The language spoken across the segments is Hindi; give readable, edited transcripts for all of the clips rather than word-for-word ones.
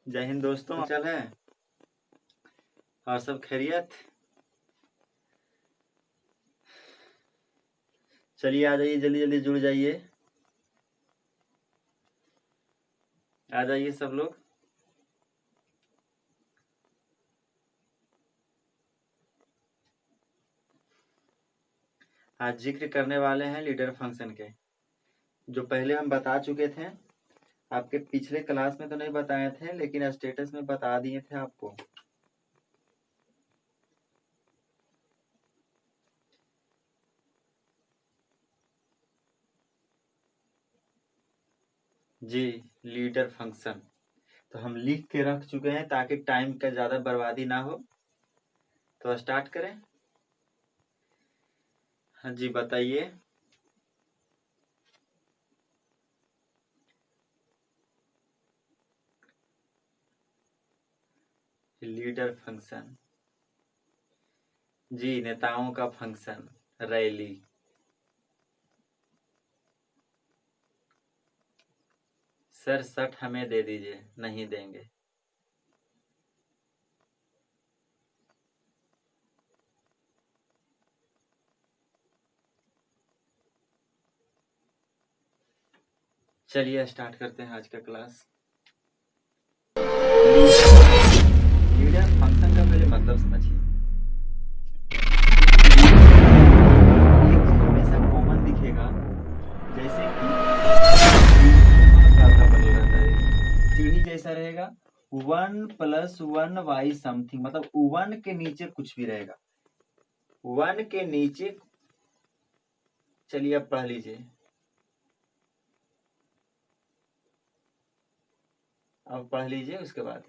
जय हिंद दोस्तों, चल है और सब खैरियत। चलिए आ जाइए, जल्दी जल्दी जुड़ जाइए, आ जाइए सब लोग। आज जिक्र करने वाले हैं लीडर फंक्शन के, जो पहले हम बता चुके थे। आपके पिछले क्लास में तो नहीं बताए थे, लेकिन स्टेटस में बता दिए थे आपको। जी, लीडर फंक्शन तो हम लिख के रख चुके हैं ताकि टाइम का ज़्यादा बर्बादी ना हो। तो स्टार्ट करें। हाँ जी, बताइए। लीडर फंक्शन, जी, नेताओं का फंक्शन, रैली। सर सट हमें दे दीजिए, नहीं देंगे। चलिए स्टार्ट करते हैं आज का क्लास। लीडर फंक्शन का पहले मतलब समझिए। एक हमेशा कॉमन दिखेगा, जैसे कि बदल रहता है। सीढ़ी जैसा रहेगा, 1+1 y समथिंग, मतलब 1 के नीचे कुछ भी रहेगा। 1 के नीचे, चलिए अब पढ़ लीजिए। अब पढ़ लीजिए उसके बाद।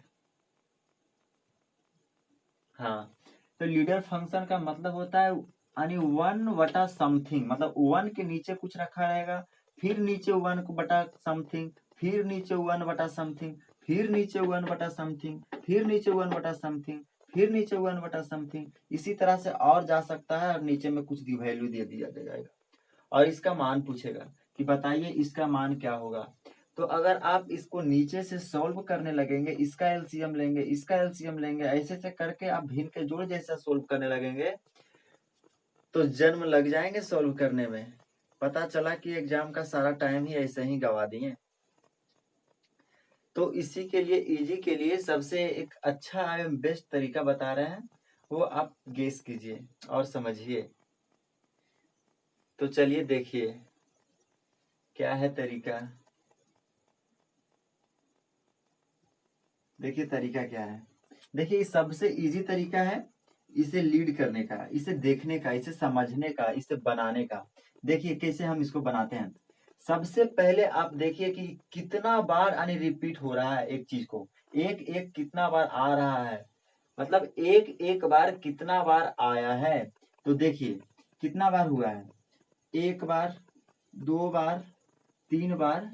हाँ, तो लीडर फंक्शन का मतलब होता है यानी 1/समथिंग, मतलब 1 के नीचे कुछ रखा रहेगा, फिर नीचे 1/समथिंग, फिर नीचे 1/समथिंग, फिर नीचे 1/समथिंग, फिर नीचे 1/समथिंग, फिर नीचे 1/समथिंग। इसी तरह से और जा सकता है, और नीचे में कुछ दी वैल्यू दे दिया जाएगा और इसका मान पूछेगा कि बताइए इसका मान क्या होगा। तो अगर आप इसको नीचे से सॉल्व करने लगेंगे, इसका एलसीएम लेंगे, इसका एलसीएम लेंगे, ऐसे से करके आप भिन्न के जोड़ जैसा सोल्व करने लगेंगे, तो जन्म लग जाएंगे सोल्व करने में। पता चला कि एग्जाम का सारा टाइम ही ऐसे ही गवा दिए। तो इसी के लिए, इजी के लिए सबसे एक अच्छा एवं बेस्ट तरीका बता रहे हैं, वो आप गेस कीजिए और समझिए। तो चलिए देखिए क्या है तरीका। देखिए तरीका क्या है। देखिए सबसे इजी तरीका है इसे लीड करने का, इसे देखने का, इसे समझने का, इसे बनाने का। देखिए कैसे हम इसको बनाते हैं। सबसे पहले आप देखिए कि कितना बार यानी रिपीट हो रहा है एक चीज को, एक एक कितना बार आ रहा है, मतलब एक एक बार कितना बार आया है। तो देखिए कितना बार हुआ है, एक बार, दो बार, तीन बार,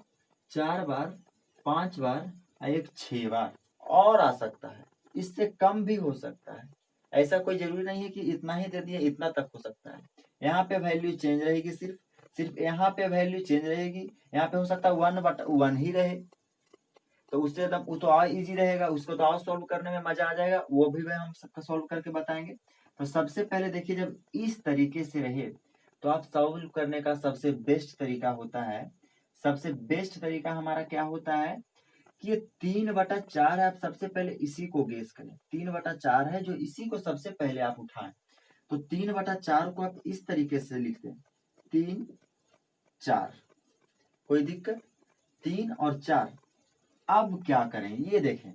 चार बार, पांच बार, एक 6 बार। और आ सकता है, इससे कम भी हो सकता है। ऐसा कोई जरूरी नहीं है कि इतना ही दे दिए, इतना तक हो सकता है। यहाँ पे वैल्यू चेंज रहेगी, सिर्फ सिर्फ यहाँ पे वैल्यू चेंज रहेगी। यहाँ पे हो सकता है 1/1 ही रहे, तो उससे एकदम वो तो और इजी रहेगा, उसको तो और सॉल्व करने में मजा आ जाएगा, वो भी हम सबका सॉल्व करके बताएंगे। तो सबसे पहले देखिए, जब इस तरीके से रहे तो आप सॉल्व करने का सबसे बेस्ट तरीका होता है, सबसे बेस्ट तरीका हमारा क्या होता है कि ये 3/4 है। आप सबसे पहले इसी को गेस करें, 3/4 है जो इसी को सबसे पहले आप उठाएं। तो 3/4 को आप इस तरीके से लिख दें, 3, 4। कोई दिक्कत? 3 और 4। अब क्या करें ये देखें,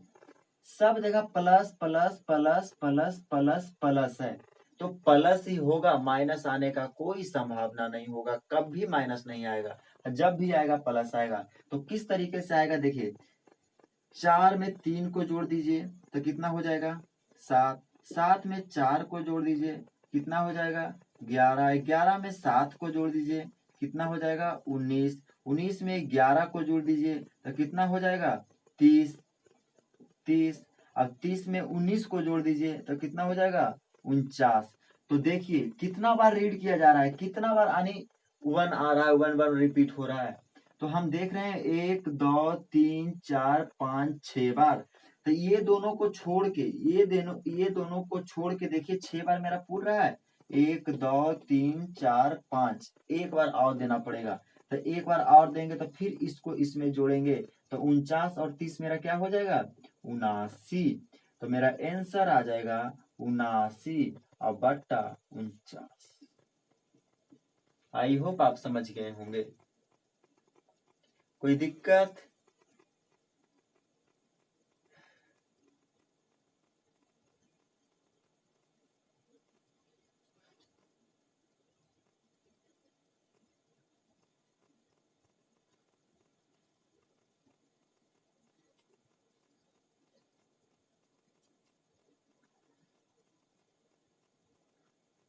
सब जगह plus plus plus plus plus plus है, तो प्लस ही होगा, माइनस आने का कोई संभावना नहीं होगा, कभी माइनस नहीं आएगा। जब भी आएगा प्लस आएगा। तो किस तरीके से आएगा देखिए, 4 में 3 को जोड़ दीजिए तो कितना हो जाएगा, 7। 7 में 4 को जोड़ दीजिए, कितना हो जाएगा, 11। 11 में 7 को जोड़ दीजिए, कितना हो जाएगा, 19। 19 में 11 को जोड़ दीजिए तो कितना हो जाएगा, 30। 30। अब 30 में 19 को जोड़ दीजिए तो कितना हो जाएगा, 49। तो देखिए कितना बार रीड किया जा रहा है, कितना बार यानी 1 आ रहा है, 1 बार रिपीट हो रहा है। तो हम देख रहे हैं 1 2 3 4 5 6 बार। तो ये दोनों को छोड़ के ये दोनों को छोड़ के देखिए 6 बार मेरा पूर रहा है, 1 2 3 4 5, एक बार और देना पड़ेगा। तो एक बार और देंगे तो फिर इसको इसमें जोड़ेंगे, तो 49 और 30 मेरा क्या हो जाएगा, 79। तो मेरा आंसर आ जाएगा 79 और बट्टा 49। आई होप आप समझ गए होंगे। कोई दिक्कत?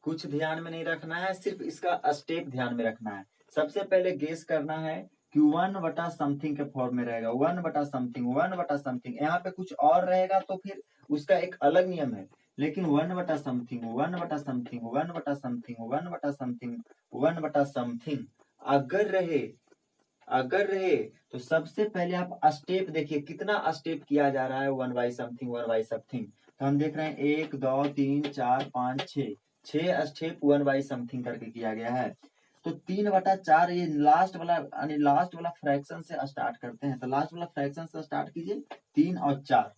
कुछ ध्यान में नहीं रखना है, सिर्फ इसका स्टेप ध्यान में रखना है। सबसे पहले गेस करना है कि 1 बटा समथिंग के फॉर्म में रहेगा, 1 बटा समथिंग, 1 बटा समथिंग। यहाँ पे कुछ और रहेगा तो फिर उसका एक अलग नियम है, लेकिन 1 बटा समथिंग, 1 बटा समथिंग, 1 बटा समथिंग, 1 बटा समथिंग, 1 बटा समथिंग अगर रहे तो सबसे पहले आप स्टेप देखिए कितना स्टेप किया जा रहा है, 1 बाई समथिंग, 1 बाई समथिंग। तो हम देख रहे हैं 1 2 3 4 5 6, 6 स्टेप 1 बाई समथिंग करके किया गया है। तो 3/4 ये लास्ट वाला यानी लास्ट वाला फ्रैक्शन से स्टार्ट करते हैं। तो लास्ट वाला फ्रैक्शन से स्टार्ट कीजिए, 3 और 4।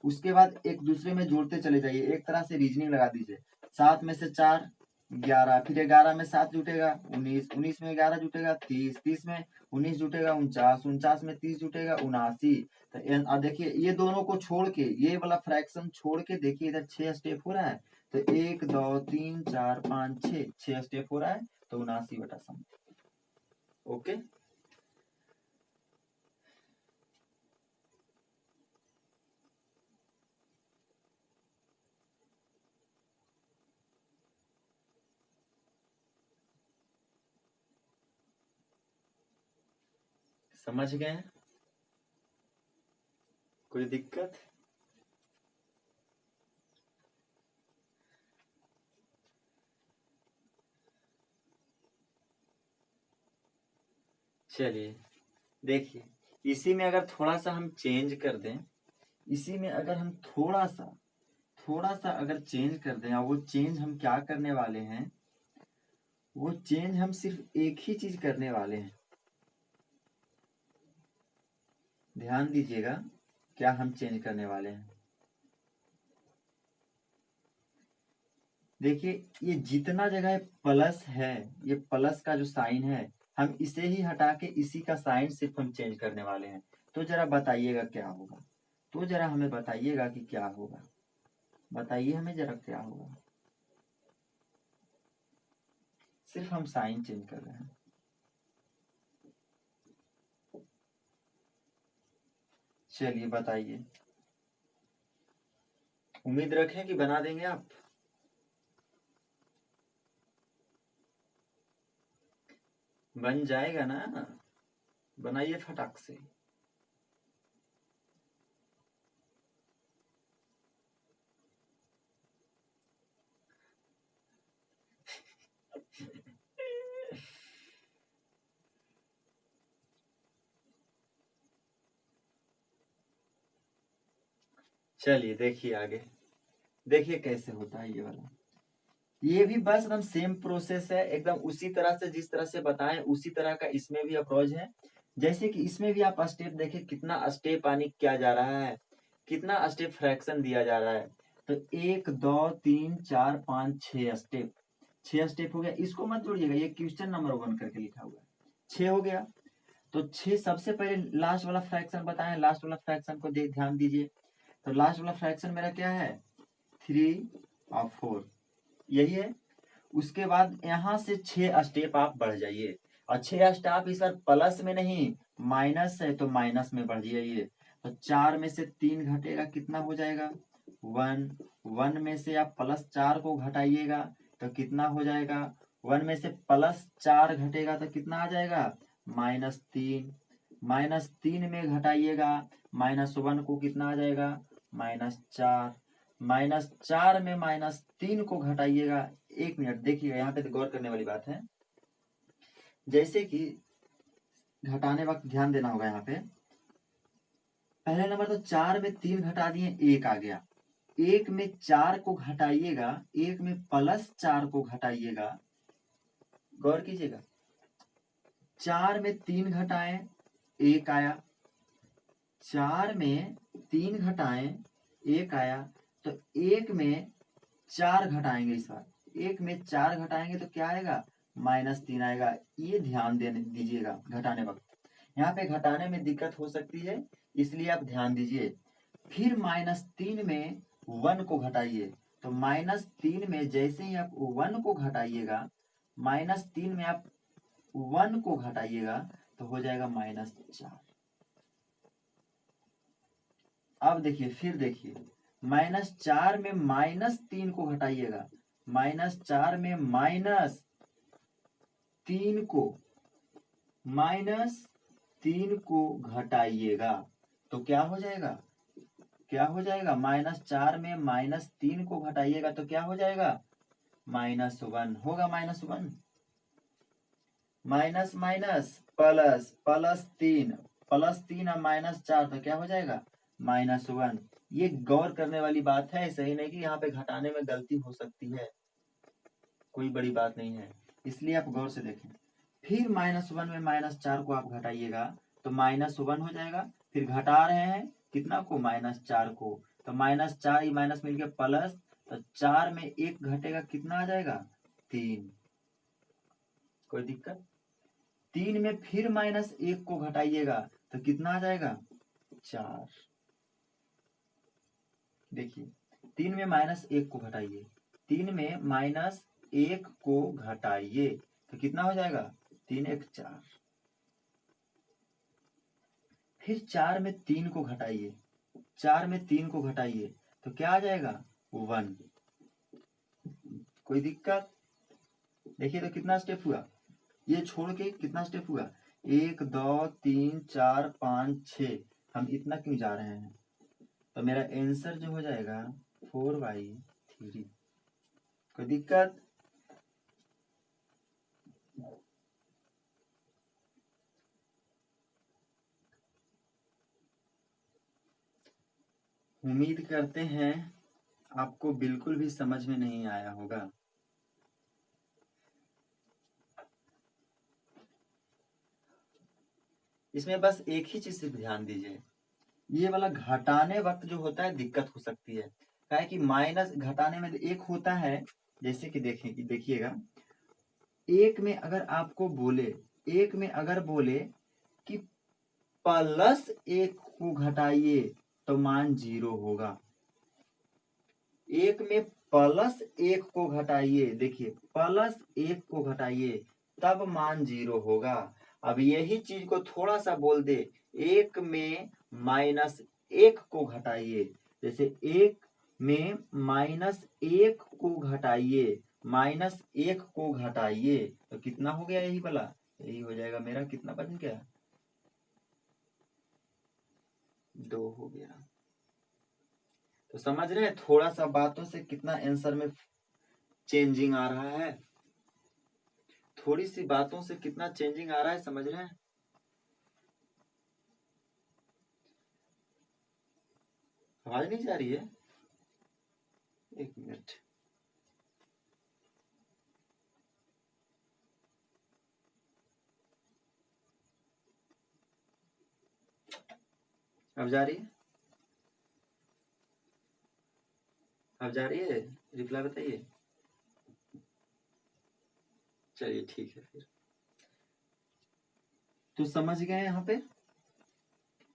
उसके बाद एक दूसरे में जोड़ते चले जाइए, एक तरह से रीजनिंग लगा दीजिए। 7 में से 4 11, फिर 11 में 7 जुटेगा 19, 19 में 11 जुटेगा 30, 30 में 19 जुटेगा 49, 49 में 30 जुटेगा 79। तो देखिए ये दोनों को छोड़ के, ये वाला फ्रैक्शन छोड़ के देखिए इधर 6 स्टेप हो रहा है। तो 1 2 3 4 5 6, 6 स्टेप हो रहा है, तो 79/समथिंग। ओके, समझ गए? कोई दिक्कत? चलिए देखिए, इसी में अगर थोड़ा सा हम चेंज कर दें, इसी में अगर हम थोड़ा सा अगर चेंज कर दें, और वो चेंज हम क्या करने वाले हैं, वो चेंज हम सिर्फ एक ही चीज करने वाले हैं। ध्यान दीजिएगा क्या हम चेंज करने वाले हैं। देखिए ये जितना जगह प्लस है, ये प्लस का जो साइन है, हम इसे ही हटा के इसी का साइन सिर्फ हम चेंज करने वाले हैं। तो जरा बताइएगा क्या होगा, तो जरा हमें बताइएगा कि क्या होगा, बताइए हमें जरा क्या होगा। सिर्फ हम साइन चेंज कर रहे हैं। चलिए बताइए, उम्मीद रखें कि बना देंगे आप। बन जाएगा ना, बनाइए फटाक से। चलिए देखिए आगे, देखिए कैसे होता है ये वाला। ये भी बस एकदम सेम प्रोसेस है, एकदम उसी तरह से जिस तरह से बताएं उसी तरह का इसमें भी अप्रोच है। जैसे कि इसमें भी आप स्टेप देखिए, कितना स्टेप यानी क्या जा रहा है, कितना स्टेप फ्रैक्शन दिया जा रहा है। तो 1 2 3 4 5 6 स्टेप, 6 स्टेप हो गया। इसको मत जोड़िएगा, ये क्वेश्चन नंबर 1 करके लिखा हुआ है, 6 हो गया। तो 6 सबसे पहले लास्ट वाला फ्रैक्शन बताएं, लास्ट वाला फ्रैक्शन को ध्यान दीजिए। तो लास्ट वाला फ्रैक्शन मेरा क्या है, 3 और 4, यही है। उसके बाद यहाँ से 6 स्टेप आप बढ़ जाइए, और 6 स्टेप इस बार प्लस में नहीं माइनस है, तो माइनस में बढ़ जाइए। तो 4 में से 3 घटेगा, कितना हो जाएगा 1, 1 में से आप +4 को घटाइएगा तो कितना हो जाएगा, 1 में से +4 घटेगा तो कितना आ जाएगा -3, -3 में घटाइएगा -1 को कितना आ जाएगा -4, -4 में -3 को घटाइएगा। 1 मिनट देखिएगा, यहाँ पे तो गौर करने वाली बात है। जैसे कि घटाने वक्त ध्यान देना होगा यहाँ पे, पहले नंबर तो 4 में 3 घटा दिए, 1 आ गया। 1 में 4 को घटाइएगा, 1 में +4 को घटाइएगा, गौर कीजिएगा। 4 में 3 घटाएं, 1 आया। 4 में 3 घटाएं, 1 आया। तो 1 में 4 घटाएंगे इस बार, 1 में 4 घटाएंगे तो क्या आएगा? -3 आएगा। ये ध्यान देने दीजिएगा घटाने वक्त, यहाँ पे घटाने में दिक्कत हो सकती है, इसलिए आप ध्यान दीजिए। फिर -3 में 1 को घटाइए, तो -3 में जैसे ही आप 1 को घटाइएगा, -3 में आप 1 को घटाइएगा तो हो जाएगा -4। अब देखिए, फिर देखिए, -4 में -3 को घटाइएगा, -4 में -3 को -3 को घटाइएगा तो क्या हो जाएगा? क्या हो जाएगा? -4 में -3 को घटाइएगा तो क्या हो जाएगा? -1 होगा। -1 माइनस माइनस प्लस, +3 +3 और -4 तो क्या हो जाएगा? -1। ये गौर करने वाली बात है, सही नहीं कि यहाँ पे घटाने में गलती हो सकती है, कोई बड़ी बात नहीं है, इसलिए आप गौर से देखें। फिर -1 में -4 को आप घटाइएगा तो -1 हो जाएगा। फिर घटा रहे हैं कितना को? -4 को। तो -4 ही माइनस मिल के प्लस, तो 4 में 1 घटेगा, कितना आ जाएगा? 3। कोई दिक्कत? 3 में फिर -1 को घटाइएगा तो कितना आ जाएगा? 4। देखिए, 3 में -1 को घटाइए, 3 में -1 को घटाइए तो कितना हो जाएगा? 3 1 4। फिर 4 में 3 को घटाइए, 4 में 3 को घटाइए तो क्या आ जाएगा? 1। कोई दिक्कत? देखिए तो कितना स्टेप हुआ, ये छोड़ के कितना स्टेप हुआ? 1 2 3 4 5 6। हम इतना क्यों जा रहे हैं? तो मेरा आंसर जो हो जाएगा 4/3। कोई दिक्कत? उम्मीद करते हैं आपको बिल्कुल भी समझ में नहीं आया होगा। इसमें बस एक ही चीज से ध्यान दीजिए, ये वाला घटाने वक्त जो होता है दिक्कत हो सकती है, क्या है कि माइनस घटाने में एक होता है, जैसे कि देखिएगा, एक में अगर आपको बोले, एक में अगर बोले कि +1 को घटाइए तो मान 0 होगा। एक में +1 को घटाइए, देखिए +1 को घटाइए तब मान 0 होगा। अब यही चीज को थोड़ा सा बोल दे, 1 में -1 को घटाइए, जैसे 1 में -1 को घटाइए, -1 को घटाइए तो कितना हो गया? यही वाला, यही हो जाएगा मेरा, कितना बच गया? 2 हो गया। तो समझ रहे हैं थोड़ा सा बातों से कितना आंसर में चेंजिंग आ रहा है, थोड़ी सी बातों से कितना चेंजिंग आ रहा है, समझ रहे हैं? आवाज नहीं जा रही है? एक मिनट। अब जा रही है? अब जा रही है? रिप्लाई बताइए। चलिए ठीक है, फिर तो समझ गए यहाँ पे?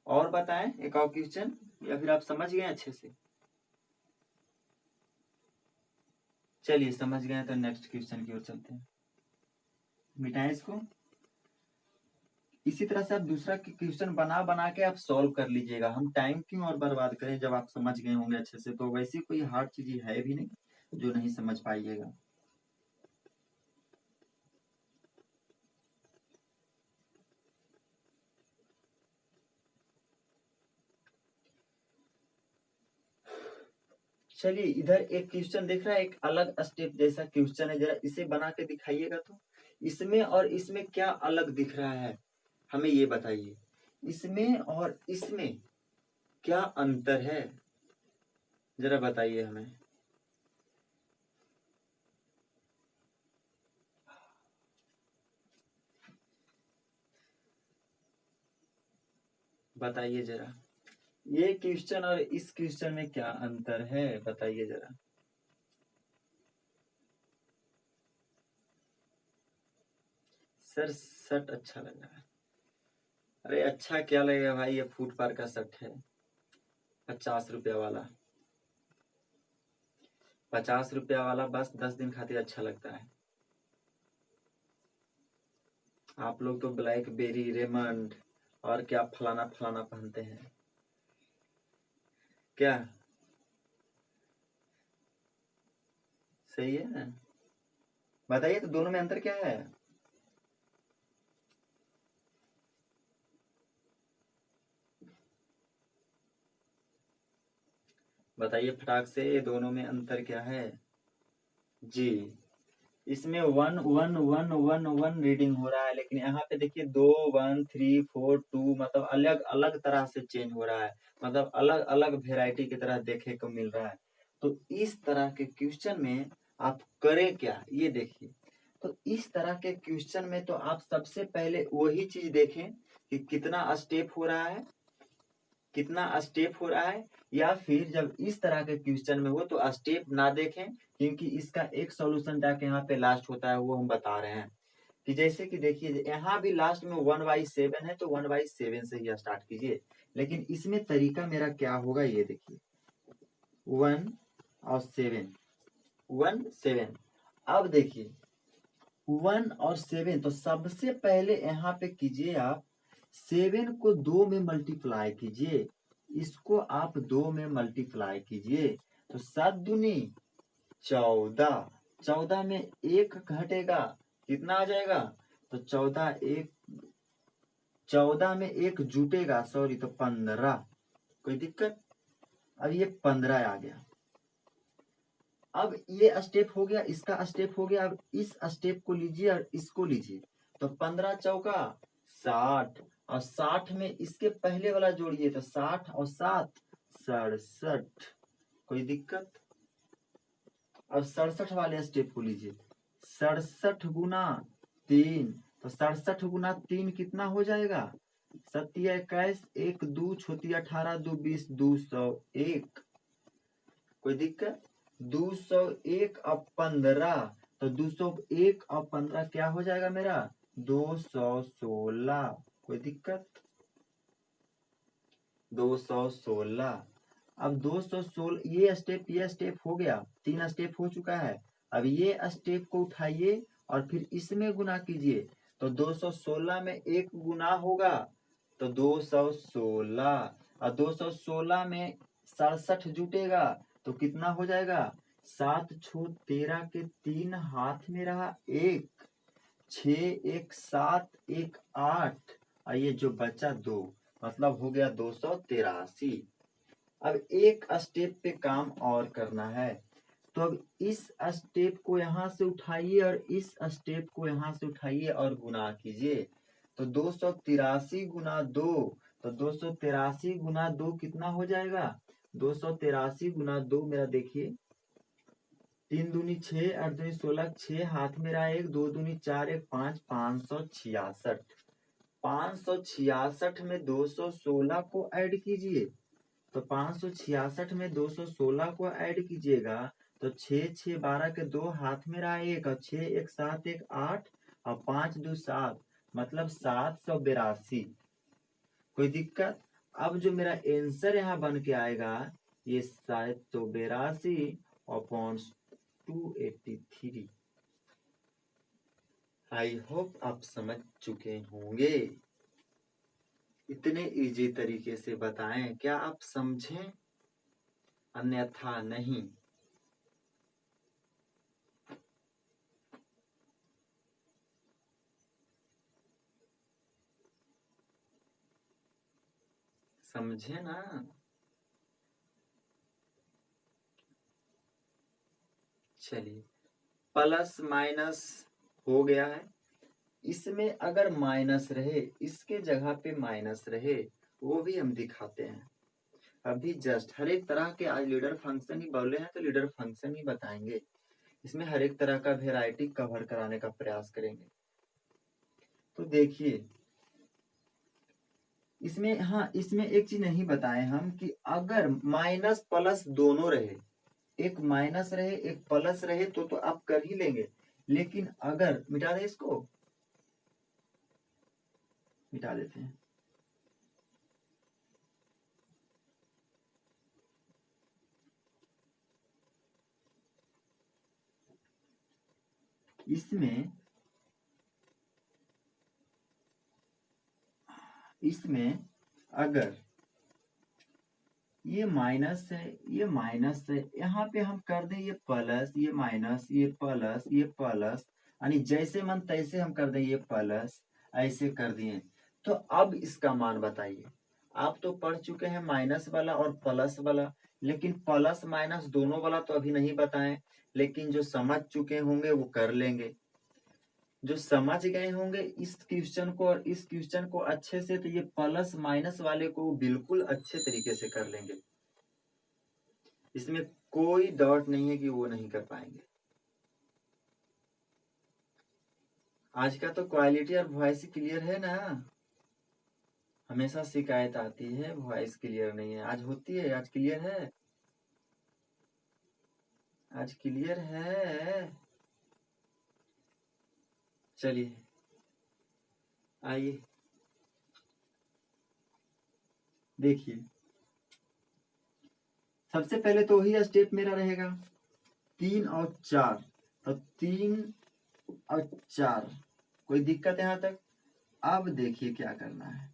और बताएं एक और क्वेश्चन, या फिर आप समझ गए अच्छे से? चलिए समझ गए तो नेक्स्ट क्वेश्चन की ओर चलते हैं, मिटाएं इसको। इसी तरह से आप दूसरा क्वेश्चन बना बना के आप सॉल्व कर लीजिएगा, हम टाइम क्यों और बर्बाद करें जब आप समझ गए होंगे अच्छे से, तो वैसी कोई हार्ड चीज है भी नहीं जो नहीं समझ पाइएगा। चलिए इधर एक क्वेश्चन देख रहा है, एक अलग स्टेप जैसा क्वेश्चन है, जरा इसे बना के दिखाइएगा तो। इसमें और इसमें क्या अलग दिख रहा है, हमें ये बताइए। इसमें और इसमें क्या अंतर है, जरा बताइए हमें। बताइए जरा, ये क्वेश्चन और इस क्वेश्चन में क्या अंतर है, बताइए जरा। सर शर्ट अच्छा लग रहा है। अरे अच्छा क्या लगेगा भाई, ये फूट पार का शर्ट है, 50 रुपया वाला। 50 रुपया वाला बस 10 दिन खातिर अच्छा लगता है। आप लोग तो ब्लैक बेरी, रेमंड और क्या फलाना फलाना पहनते हैं क्या। सही है ना, बताइए तो दोनों में अंतर क्या है। बताइए फटाक से, दोनों में अंतर क्या है जी। इसमें 1 1 1 1 1 रीडिंग हो रहा है, लेकिन यहाँ पे देखिए 2 1 3 4 2, मतलब अलग अलग तरह से चेंज हो रहा है, मतलब अलग अलग वेराइटी की तरह देखने को मिल रहा है। तो इस तरह के क्वेश्चन में आप करें क्या, ये देखिए। तो इस तरह के क्वेश्चन में तो आप सबसे पहले वही चीज देखें कि कितना स्टेप हो रहा है, कितना स्टेप हो रहा है। या फिर जब इस तरह के क्वेश्चन में हो तो स्टेप ना देखें, क्योंकि इसका एक सॉल्यूशन जाके यहाँ पे लास्ट होता है, वो हम बता रहे हैं। कि जैसे कि देखिए यहाँ भी लास्ट में 1/7 है, तो 1/7 से ही स्टार्ट कीजिए। लेकिन इसमें तरीका मेरा क्या होगा, ये देखिए 1 और 7, 1 7। अब देखिए 1 और 7, तो सबसे पहले यहाँ पे कीजिए आप 7 को 2 में मल्टीप्लाई कीजिए, इसको आप 2 में मल्टीप्लाई कीजिए, तो 7 दूनी 14, 14 में 1 घटेगा, कितना आ जाएगा, तो 14 में 1 जुटेगा, सॉरी, तो 15। कोई दिक्कत, अब ये 15 आ गया। अब ये स्टेप हो गया, इसका स्टेप हो गया। अब इस स्टेप को लीजिए और इसको लीजिए, तो 15 चौका 60, और 60 में इसके पहले वाला जोड़िए, तो 60 और 7 67। कोई दिक्कत। अब 67 वाले स्टेप को लीजिए, 67 गुना 3, तो 67 गुना 3 कितना हो जाएगा, 7 21, 1 2 छोटी 18 2 20, 201। कोई दिक्कत। 201 और 15, तो 201 और 15 क्या हो जाएगा मेरा, 216। कोई दिक्कत, 216। अब 216, ये स्टेप हो गया, 3 स्टेप हो चुका है। अब ये स्टेप को उठाइए और फिर इसमें गुना कीजिए, तो 216 में 1 गुना होगा, तो 216, और 216 में 67 जुटेगा, तो कितना हो जाएगा, 7 छो 13 के 3 हाथ में रहा 1, 6 1 7 1 8, और ये जो बचा 2, मतलब हो गया 283। अब एक स्टेप पे काम और करना है, तो अब इस स्टेप को यहाँ से उठाइए और इस स्टेप को यहाँ से उठाइए और गुना कीजिए, तो 283 गुना 2, तो 283 गुना 2 कितना हो जाएगा, 283 गुना 2 मेरा देखिए, 3 दूनी 6, 8 दूनी 16, 6 हाथ में रहा 1, 2 दूनी 4 1 5, 566। 566 में 216 को ऐड कीजिए, तो 566 में 216 को ऐड कीजिएगा, तो 6 6 12 के 2 हाथ में रहा 1, और 6 1 7 1 8, और 5 2 7, मतलब 782। कोई दिक्कत। अब जो मेरा आंसर यहाँ बन के आएगा, ये 782 अपॉन 283। आई होप आप समझ चुके होंगे। इतने इजी तरीके से बताएं, क्या आप समझें, अन्यथा नहीं। समझे ना। चलिए, प्लस माइनस हो गया है। इसमें अगर माइनस रहे, इसके जगह पे माइनस रहे, वो भी हम दिखाते हैं। अभी जस्ट हर एक तरह के, आज लीडर फंक्शन ही बोले हैं तो लीडर फंक्शन ही बताएंगे। इसमें हर एक तरह का वेराइटी कवर कराने का प्रयास करेंगे। तो देखिए इसमें, हाँ इसमें एक चीज नहीं बताए हम कि अगर माइनस प्लस दोनों रहे, एक माइनस रहे एक प्लस रहे तो आप कर ही लेंगे। लेकिन अगर मिटा दे, इसको मिटा देते हैं। इसमें अगर ये माइनस है, ये माइनस है, यहाँ पे हम कर दें ये प्लस, ये माइनस, ये प्लस, ये प्लस, यानी जैसे मन तैसे हम कर दें ये प्लस, ऐसे कर दिए। तो अब इसका मान बताइए। आप तो पढ़ चुके हैं माइनस वाला और प्लस वाला, लेकिन प्लस माइनस दोनों वाला तो अभी नहीं बताएं। लेकिन जो समझ चुके होंगे वो कर लेंगे। जो समझ गए होंगे इस क्वेश्चन को और इस क्वेश्चन को अच्छे से, तो ये प्लस माइनस वाले को बिल्कुल अच्छे तरीके से कर लेंगे। इसमें कोई डाउट नहीं है कि वो नहीं कर पाएंगे। आज का तो क्वालिटी और वॉइस क्लियर है ना। हमेशा शिकायत आती है वॉइस क्लियर नहीं है, आज होती है, आज क्लियर है, आज क्लियर है। चलिए आइए देखिए, सबसे पहले तो वही स्टेप मेरा रहेगा 3 और 4, तो 3 और 4, कोई दिक्कत यहाँ तक? अब देखिए क्या करना है।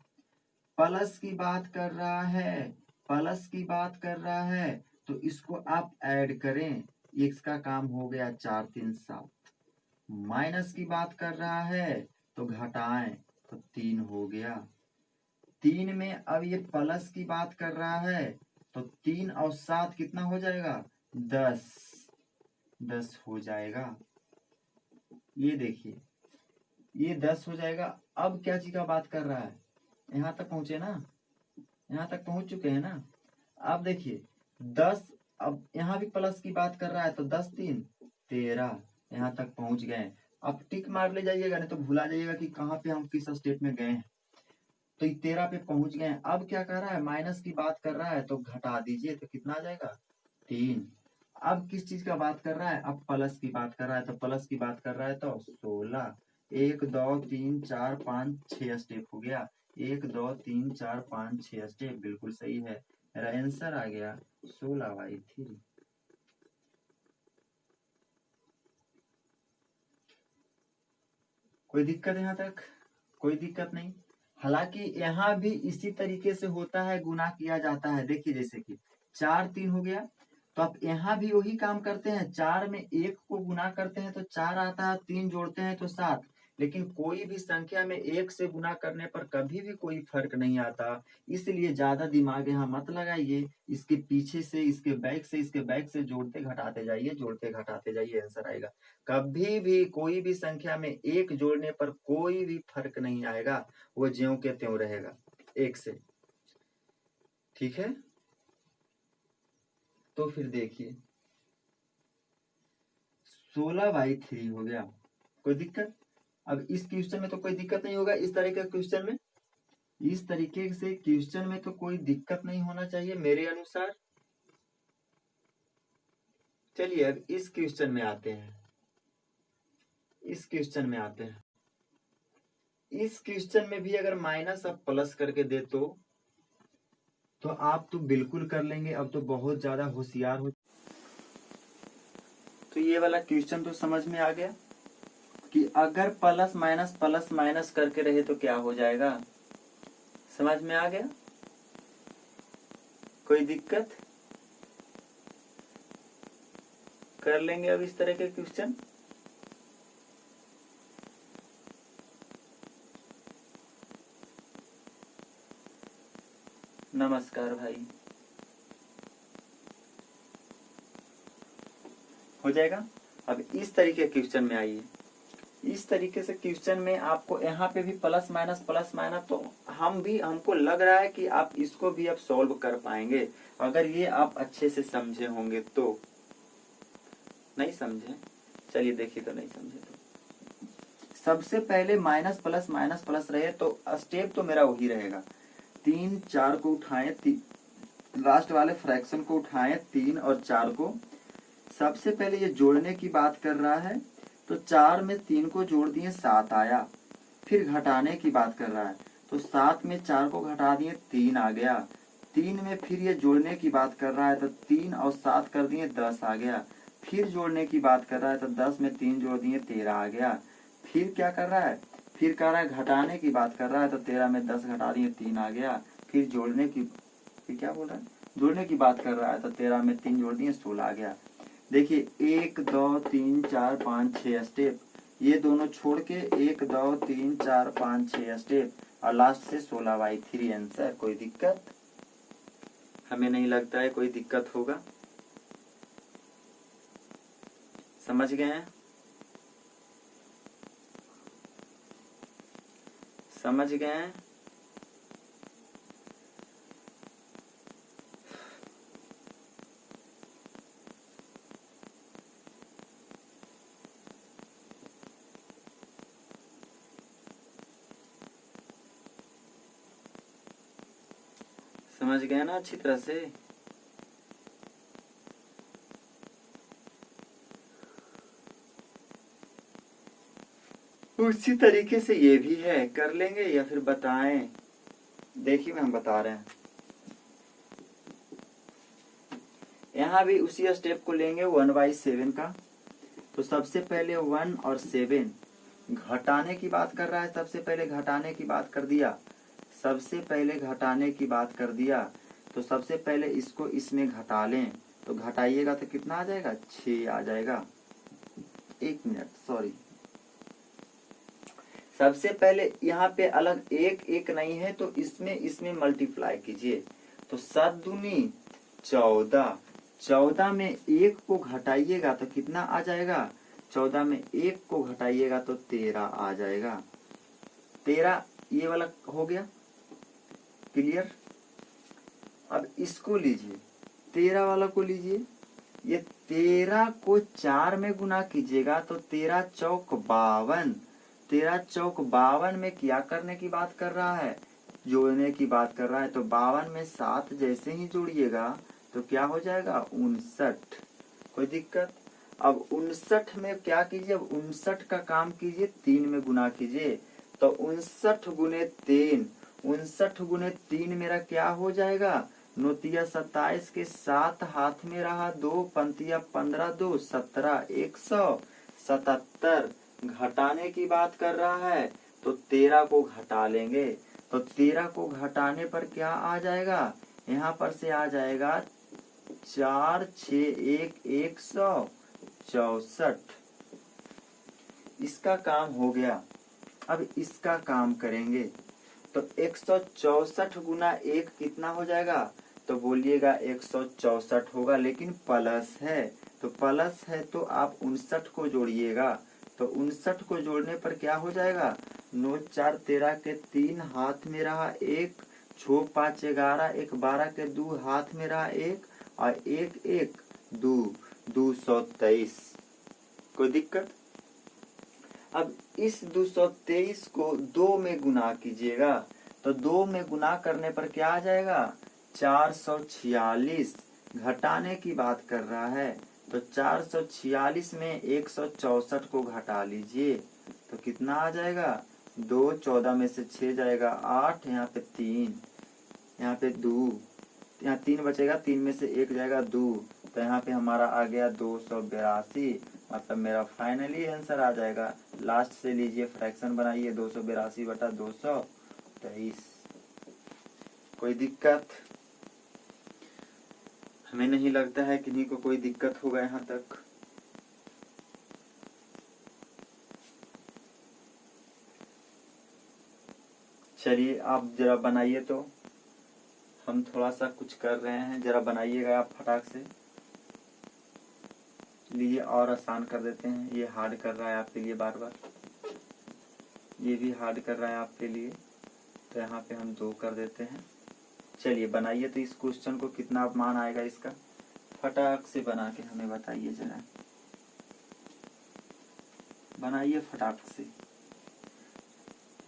प्लस की बात कर रहा है, प्लस की बात कर रहा है, तो इसको आप ऐड करें, x का काम हो गया 4 3 7। माइनस की बात कर रहा है तो घटाएं, तो 3 हो गया। 3 में अब ये प्लस की बात कर रहा है, तो 3 और 7 कितना हो जाएगा? 10, 10 हो जाएगा। ये देखिए ये 10 हो जाएगा। अब क्या चीज का बात कर रहा है? यहाँ तक पहुंचे ना, यहाँ तक पहुंच चुके हैं ना। अब देखिए 10, अब यहाँ भी प्लस की बात कर रहा है, तो 10 3 13, यहाँ तक पहुंच गए। अब टिक मार ले जाइएगा, नहीं तो भुला जाइएगा कि कहाँ पे हम किस स्टेप में गए हैं। तो 13 पे पहुंच गए। अब क्या कर रहा है? माइनस की बात कर रहा है, तो घटा दीजिए, तो कितना आ जाएगा? 3। अब किस चीज का बात कर रहा है? अब प्लस की बात कर रहा है, तो प्लस की बात कर रहा है तो 16। 1 2 3 4 5 6 स्टेप हो गया। 1 2 3 4 5 6 स्टेप, बिल्कुल सही है। मेरा आंसर आ गया 16/3। कोई दिक्कत यहाँ तक? कोई दिक्कत नहीं। हालांकि यहाँ भी इसी तरीके से होता है, गुना किया जाता है। देखिए जैसे कि 4 3 हो गया, तो आप यहाँ भी वही काम करते हैं। 4 में 1 को गुना करते हैं तो 4 आता है, 3 जोड़ते हैं तो 7। लेकिन कोई भी संख्या में 1 से गुना करने पर कभी भी कोई फर्क नहीं आता। इसलिए ज्यादा दिमाग यहाँ मत लगाइए। इसके पीछे से, इसके बैक से, इसके बैक से जोड़ते घटाते जाइए, जोड़ते घटाते जाइए, आंसर आएगा। कभी भी कोई भी संख्या में 1 जोड़ने पर कोई भी फर्क नहीं आएगा, वो ज्यों के त्यों रहेगा 1 से। ठीक है, तो फिर देखिए 16/3 हो गया। कोई दिक्कत? अब इस क्वेश्चन में तो कोई दिक्कत नहीं होगा। इस तरह के क्वेश्चन में, इस तरीके से क्वेश्चन में तो कोई दिक्कत नहीं होना चाहिए मेरे अनुसार। चलिए अब इस क्वेश्चन में आते हैं। इस क्वेश्चन में आते हैं। इस क्वेश्चन में भी अगर माइनस अब प्लस करके दे तो आप तो बिल्कुल कर लेंगे। अब तो बहुत ज्यादा होशियार हो। तो ये वाला क्वेश्चन तो समझ में आ गया कि अगर प्लस माइनस करके रहे तो क्या हो जाएगा। समझ में आ गया? कोई दिक्कत? कर लेंगे अब इस तरह के क्वेश्चन। नमस्कार भाई, हो जाएगा। अब इस तरीके क्वेश्चन में आइए। इस तरीके से क्वेश्चन में आपको यहाँ पे भी प्लस माइनस तो हमको लग रहा है कि आप इसको भी अब सॉल्व कर पाएंगे अगर ये आप अच्छे से समझे होंगे तो। नहीं समझे, चलिए देखिए, तो नहीं समझे तो सबसे पहले माइनस प्लस रहे तो स्टेप तो मेरा वही रहेगा। 3 4 को उठाएं, लास्ट वाले फ्रैक्शन को उठाएं 3 और 4 को। सबसे पहले ये जोड़ने की बात कर रहा है तो 4 में 3 को जोड़ दिए 7 आया। फिर घटाने की बात कर रहा है तो 7 में 4 को घटा दिए 3 आ गया। 3 में फिर ये जोड़ने की बात कर रहा है तो 3 और 7 कर दिए 10 आ गया। फिर जोड़ने की बात कर रहा है तो 10 में 3 जोड़ दिए 13 आ गया। फिर क्या कर रहा है, फिर कह रहा है घटाने की बात कर रहा है तो 13 में 10 घटा दिए 3 आ गया। फिर जोड़ने की, फिर क्या बोल रहा है, जोड़ने की बात कर रहा है तो 13 में 3 जोड़ दिए 16 आ गया। देखिए 1 2 3 4 5 6 स्टेप, ये दोनों छोड़ के 1 2 3 4 5 6 स्टेप और लास्ट से 16/3 आंसर। कोई दिक्कत? हमें नहीं लगता है कोई दिक्कत होगा। समझ गए हैं? समझ गए हैं? समझ गए ना अच्छी तरह से? उसी तरीके से ये भी है, कर लेंगे या फिर बताएं? देखिए हम बता रहे हैं, यहाँ भी उसी स्टेप को लेंगे 1/7 का। तो सबसे पहले 1 और 7 घटाने की बात कर रहा है, सबसे पहले घटाने की बात कर दिया, सबसे पहले घटाने की बात कर दिया। तो सबसे पहले इसको इसमें घटा लें तो घटाइएगा तो कितना आ जाएगा, 6 आ जाएगा। 1 मिनट, सॉरी, सबसे पहले यहाँ पे अलग एक नहीं है तो इसमें मल्टीप्लाई कीजिए। तो 7 दूनी 14, 14 में 1 को घटाइएगा तो कितना आ जाएगा, 14 में 1 को घटाइएगा तो 13 आ जाएगा। 13 ये वाला हो गया क्लियर। अब इसको लीजिए, 13 वाला को लीजिए, ये 13 को 4 में गुना कीजिएगा तो 13 चौक 52, 13 चौक 52 में क्या करने की बात कर रहा है, जोड़ने की बात कर रहा है। तो 52 में 7 जैसे ही जोड़िएगा तो क्या हो जाएगा, 59। कोई दिक्कत? अब 59 में क्या कीजिए, अब 59 का काम कीजिए 3 में गुना कीजिए। तो 59 गुने 3, 59 गुने 3 मेरा क्या हो जाएगा, 9 27 के 7 हाथ में रहा 2 पंतिया 15 2 17, 177। घटाने की बात कर रहा है तो 13 को घटा लेंगे। तो 13 को घटाने पर क्या आ जाएगा, यहाँ पर से आ जाएगा 4 6 1 164। इसका काम हो गया। अब इसका काम करेंगे तो 164 गुना 1 कितना हो जाएगा, तो बोलिएगा 164 होगा, लेकिन प्लस है तो प्लस है तो आप 59 को जोड़िएगा। तो 59 को जोड़ने पर क्या हो जाएगा, 9 4 13 के 3 हाथ में रहा 1, 6 5 11 1 12 के 2 हाथ में रहा 1 और 1 1 2 223। कोई दिक्कत? अब इस 223 को 2 में गुना कीजिएगा तो 2 में गुना करने पर क्या आ जाएगा, 446। घटाने की बात कर रहा है तो 446 में 164 को घटा लीजिए तो कितना आ जाएगा, 2 14 में से 6 जाएगा 8, यहाँ पे 3, यहाँ पे 2, यहाँ 3 बचेगा, 3 में से 1 जाएगा 2, तो यहाँ पे हमारा आ गया 282। मतलब मेरा फाइनली आंसर आ जाएगा। लास्ट से लीजिए फ्रैक्शन बनाइए, 282/223। कोई दिक्कत? हमें नहीं लगता है किन्हीं को कोई दिक्कत होगा यहाँ तक। चलिए आप जरा बनाइए, तो हम थोड़ा सा कुछ कर रहे हैं, जरा बनाइएगा आप फटाक से। लीजिए और आसान कर देते हैं, ये हार्ड कर रहा है आपके लिए बार बार, ये भी हार्ड कर रहा है आपके लिए, तो यहाँ पे हम 2 कर देते हैं। चलिए बनाइए तो इस क्वेश्चन को कितना मान आएगा इसका, फटाक से बना के हमें बताइए जरा, बनाइए फटाक से,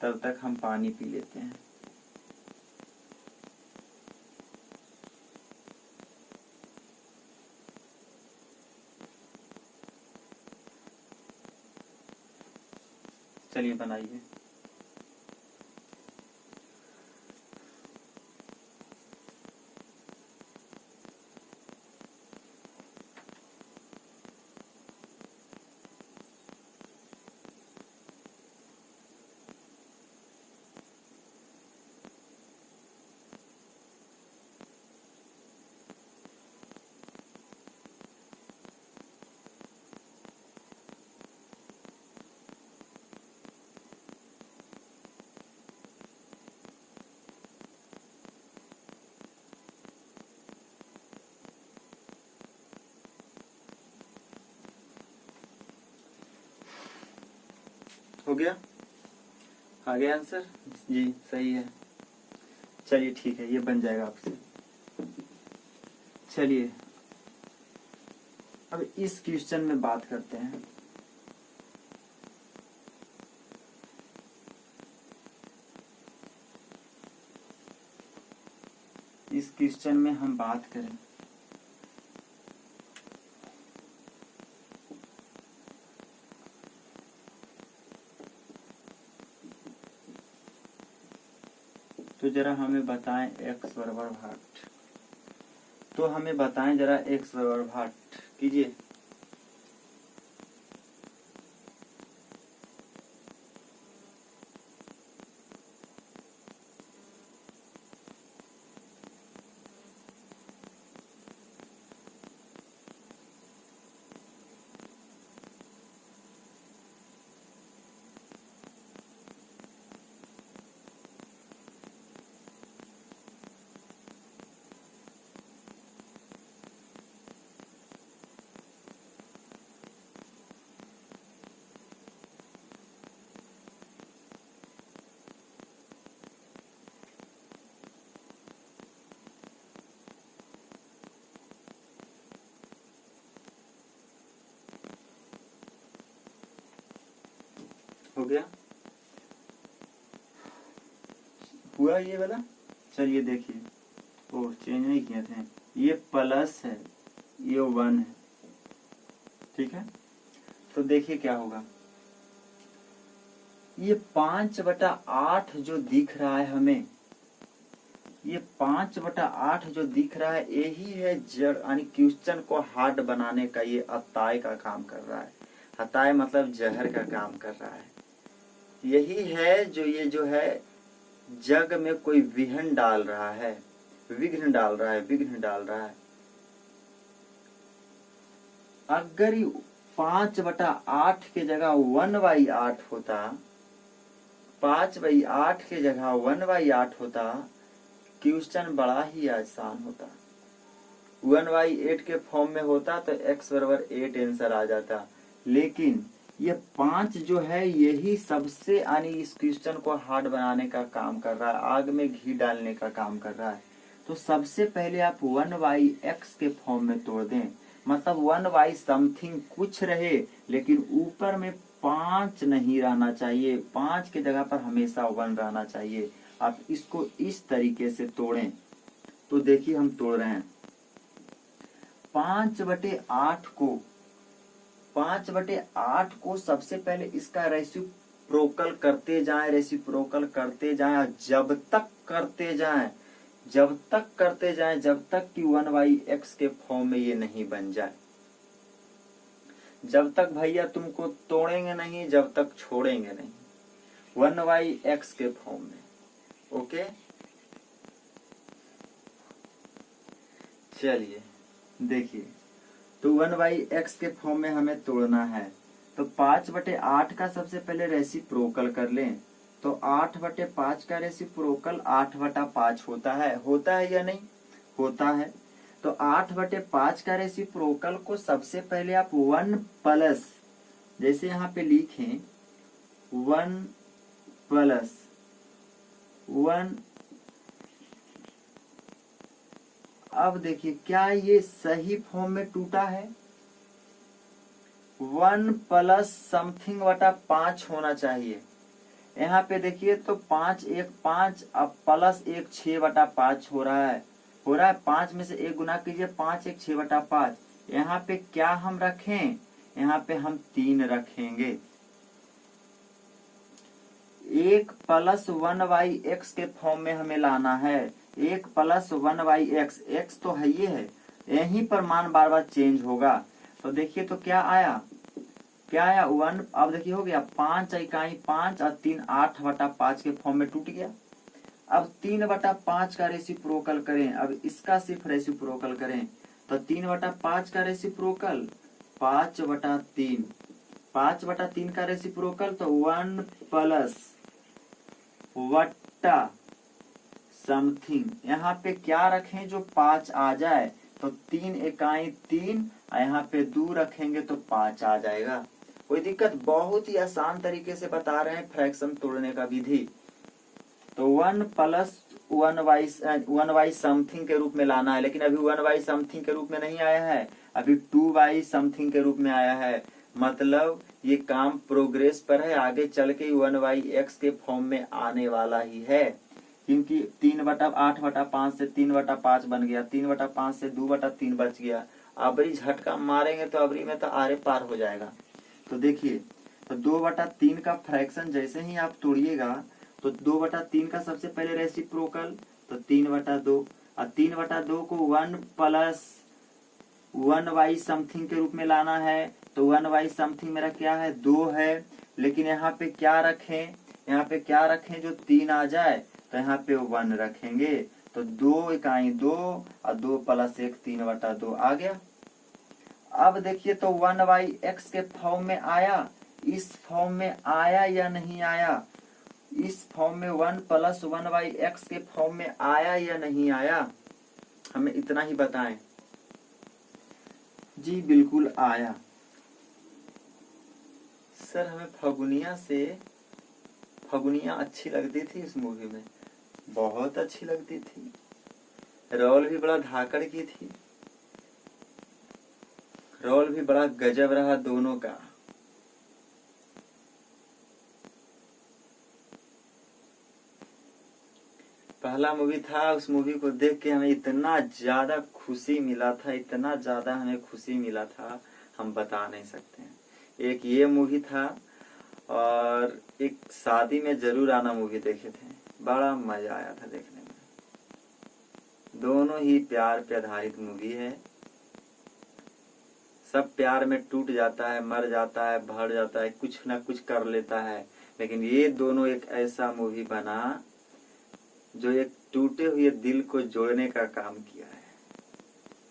तब तक हम पानी पी लेते हैं। चलिए बनाइए। हो गया, आ गया आंसर जी, सही है। चलिए ठीक है, ये बन जाएगा आपसे। चलिए अब इस क्वेश्चन में बात करते हैं। इस क्वेश्चन में हम बात करें तो जरा हमें बताएं x बराबर भाट, तो हमें बताएं जरा x बराबर भाट कीजिए। हो गया, हुआ ये वाला। चलिए देखिए, ओ चेंज नहीं किए थे, ये प्लस है, ये 1 है, ठीक है। तो देखिए क्या होगा, ये 5/8 जो दिख रहा है हमें, ये 5/8 जो दिख रहा है, यही है जड़, यानी क्वेश्चन को हार्ड बनाने का ये अताय का काम कर रहा है। अताय मतलब जहर का काम कर रहा है। यही है जो ये जो है जग में कोई विघ्न डाल रहा है, विघ्न डाल रहा है, विघ्न डाल रहा है। अगर 5/8 के जगह 1/8 होता, 5/8 के जगह 1/8 होता, क्वेश्चन बड़ा ही आसान होता। 1/8 के फॉर्म में होता तो x बराबर 8 आंसर आ जाता। लेकिन ये 5 जो है यही सबसे, यानी इस क्वेश्चन को हार्ड बनाने का काम कर रहा है, आग में घी डालने का काम कर रहा है। तो सबसे पहले आप 1/x के फॉर्म में तोड़ दें, मतलब 1 समथिंग कुछ रहे, लेकिन ऊपर में 5 नहीं रहना चाहिए, 5 के जगह पर हमेशा 1 रहना चाहिए। आप इसको इस तरीके से तोड़ें। तो देखिए हम तोड़ रहे हैं 5/8 को, 5/8 को सबसे पहले इसका रेसिप्रोकल करते जाएं, रेसिप्रोकल करते जाएं, और जब तक करते जाएं, जब तक करते जाएं, जब तक कि 1/x के फॉर्म में ये नहीं बन जाए, जब तक भैया तुमको तोड़ेंगे नहीं, जब तक छोड़ेंगे नहीं, 1/x के फॉर्म में। ओके, चलिए देखिए, तो 1/x के फॉर्म में हमें तोड़ना है। तो 5/8 का सबसे पहले रेसिप्रोकल कर लें। तो 8/5 का रेसिप्रोकल 8/5 होता है या नहीं? होता है। तो 8/5 का रेसिप्रोकल को सबसे पहले आप 1 प्लस, जैसे यहाँ पे लिखें 1 प्लस 1। अब देखिए क्या ये सही फॉर्म में टूटा है? 1 प्लस समथिंग बटा 5 होना चाहिए। यहाँ पे देखिए तो 5 1 5, अब प्लस 1 6 बटा 5 हो रहा है। 5 में से 1 गुना कीजिए, 5 1 6 बटा 5। यहाँ पे क्या हम रखें? यहाँ पे हम 3 रखेंगे। 1 प्लस 1/x के फॉर्म में हमें लाना है। 1 प्लस 1/x, x तो है ये है, यहीं पर मान बार बार चेंज होगा। तो देखिए तो क्या आया? 1। अब देखिए हो गया 5 इकाई 5 और 3 8 बटा 5 के फॉर्म में टूट गया। अब 3 बटा 5 का रेसिप्रोकल करें, अब इसका सिर्फ रेसिप्रोकल करें तो 3 बटा 5 का रेसिप्रोकल 5 बटा 3। 5 बटा 3 का रेसिप्रोकल तो 1 प्लस वट्टा समथिंग। यहाँ पे क्या रखें जो 5 आ जाए? तो 3 इकाई 3, यहाँ पे 2 रखेंगे तो 5 आ जाएगा। कोई दिक्कत? बहुत ही आसान तरीके से बता रहे हैं फ्रैक्शन तोड़ने का विधि। तो 1 प्लस 1 बाई समथिंग के रूप में लाना है, लेकिन अभी 1 बाई समथिंग के रूप में नहीं आया है, अभी 2 बाई समथिंग के रूप में आया है। मतलब ये काम प्रोग्रेस पर है, आगे चल के 1/x के फॉर्म में आने वाला ही है। क्योंकि 3 बटा 8 बटा 5 से 3 बटा 5 बन गया, 3 बटा 5 से 2 बटा 3 बच गया। अबरी झटका मारेंगे तो अबरी में तो आरे पार हो जाएगा। तो देखिए तो 2 बटा 3 का फ्रैक्शन जैसे ही आप तोड़िएगा तो 2 बटा 3 का सबसे पहले रेसिप्रोकल तो 3 बटा 2, और 3 बटा 2 को 1 प्लस 1 बाई समथिंग के रूप में लाना है। तो 1 बाई समथिंग मेरा क्या है? 2 है, लेकिन यहाँ पे क्या रखें? यहाँ पे क्या रखें जो 3 आ जाए? तो यहाँ पे 1 रखेंगे। तो 2 इकाई 2 और 2 प्लस 1 3 बटा 2 आ गया। अब देखिए तो 1/x के फॉर्म में आया, इस फॉर्म में आया या नहीं आया? इस फॉर्म में 1 प्लस 1/x के फॉर्म में आया या नहीं आया? हमें इतना ही बताएं। जी बिल्कुल आया। सर हमें फगुनिया अच्छी लगती थी इस मूवी में, बहुत अच्छी लगती थी। रोल भी बड़ा धाकड़ की थी, रोल भी बड़ा गजब रहा दोनों का। पहला मूवी था, उस मूवी को देख के हमें इतना ज्यादा खुशी मिला था, इतना ज्यादा हमें खुशी मिला था हम बता नहीं सकते हैं। एक ये मूवी था और एक शादी में जरूर आना मूवी देखे थे, बड़ा मजा आया था देखने में। दोनों ही प्यार पे आधारित मूवी है। सब प्यार में टूट जाता है, मर जाता है, भर जाता है, कुछ ना कुछ कर लेता है, लेकिन ये दोनों एक ऐसा मूवी बना जो एक टूटे हुए दिल को जोड़ने का काम किया है।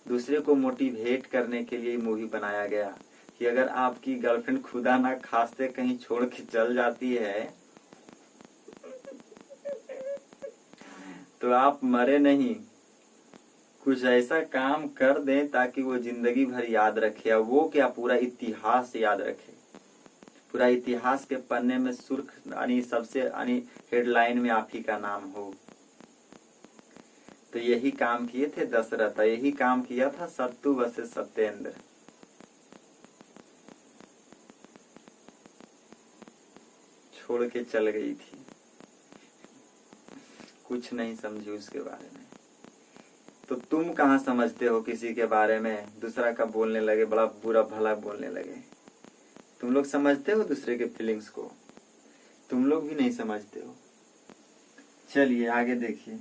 दूसरे को मोटिवेट करने के लिए मूवी बनाया गया कि अगर आपकी गर्लफ्रेंड खुदा ना खास्ते कहीं छोड़ के चल जाती है तो आप मरे नहीं, कुछ ऐसा काम कर दें ताकि वो जिंदगी भर याद रखे। और वो क्या, पूरा इतिहास याद रखे, पूरा इतिहास के पन्ने में सुर्ख सबसे हेडलाइन में आप ही का नाम हो। तो यही काम किए थे दशरथ, यही काम किया था सत्तू वर्सेस सत्येंद्र। छोड़ के चल गई थी, कुछ नहीं समझी उसके बारे में। तो तुम कहाँ समझते हो किसी के बारे में, दूसरा का बोलने लगे, बड़ा बुरा भला बोलने लगे। तुम लोग समझते हो दूसरे के फीलिंग्स को? तुम लोग भी नहीं समझते हो। चलिए आगे देखिए,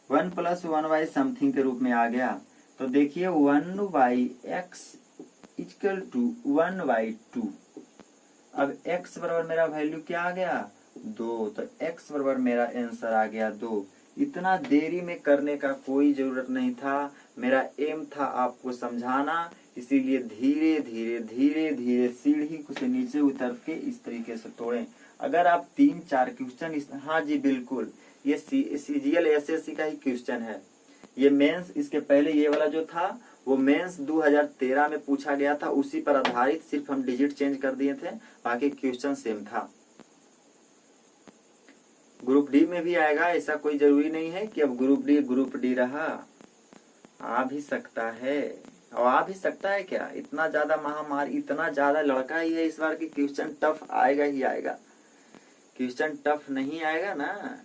1 प्लस 1 समथिंग के रूप में आ गया। तो देखिए 1/x इक्वल टू 1/2। अब x बराबर मेरा वैल्यू क्या आ गया? 2। तो x बराबर मेरा आंसर आ गया 2। इतना देरी में करने का कोई जरूरत नहीं था, मेरा एम था आपको समझाना, इसीलिए धीरे धीरे धीरे धीरे सीढ़ी से नीचे उतर के इस तरीके से तोड़ें। अगर आप 3-4 क्वेश्चन हाँ जी बिल्कुल, ये CGL SSC का ही क्वेश्चन है। ये मेंस, इसके पहले ये वाला जो था वो मेंस 2013 में पूछा गया था, उसी पर आधारित सिर्फ हम डिजिट चेंज कर दिए थे, बाकी क्वेश्चन सेम था। ग्रुप डी में भी आएगा, ऐसा कोई जरूरी नहीं है कि अब ग्रुप डी रहा, आ भी सकता है। और आ भी सकता है क्या, इतना ज्यादा महामारी, इतना ज्यादा लड़का ही है इस बार की क्वेश्चन टफ आएगा ही आएगा। क्वेश्चन टफ नहीं आएगा ना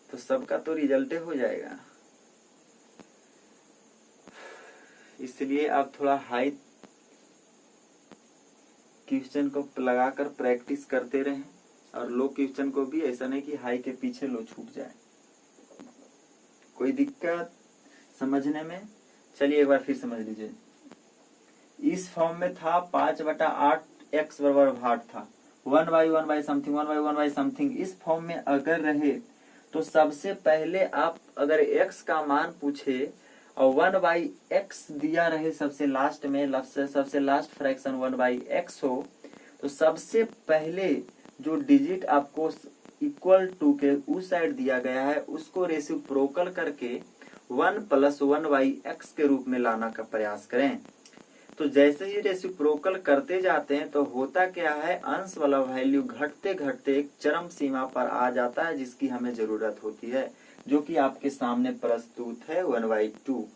तो सबका तो रिजल्ट हो जाएगा। इसलिए आप थोड़ा हाई क्वेश्चन को लगाकर प्रैक्टिस करते रहें, और लो क्वेश्चन को भी ऐसा नहीं कि हाई के पीछे लो छूट जाए। कोई दिक्कत समझने में? चलिए एक बार फिर समझ लीजिए। इस फॉर्म में था 5/8 x बराबर भाट था, 1/1 समथिंग 1/1 समथिंग। इस फॉर्म में अगर रहे तो सबसे पहले आप अगर x का मान पूछे और 1/x दिया रहे सबसे लास्ट में, सबसे लास्ट फ्रैक्शन 1/x हो, तो सबसे पहले जो डिजिट आपको इक्वल टू के उस साइड दिया गया है उसको रेसिप्रोकल करके 1 + 1/x के रूप में लाना का प्रयास करें। तो जैसे ही रेसिप्रोकल करते जाते हैं तो होता क्या है, अंश वाला वैल्यू घटते घटते एक चरम सीमा पर आ जाता है जिसकी हमें जरूरत होती है, जो कि आपके सामने प्रस्तुत है 1/2।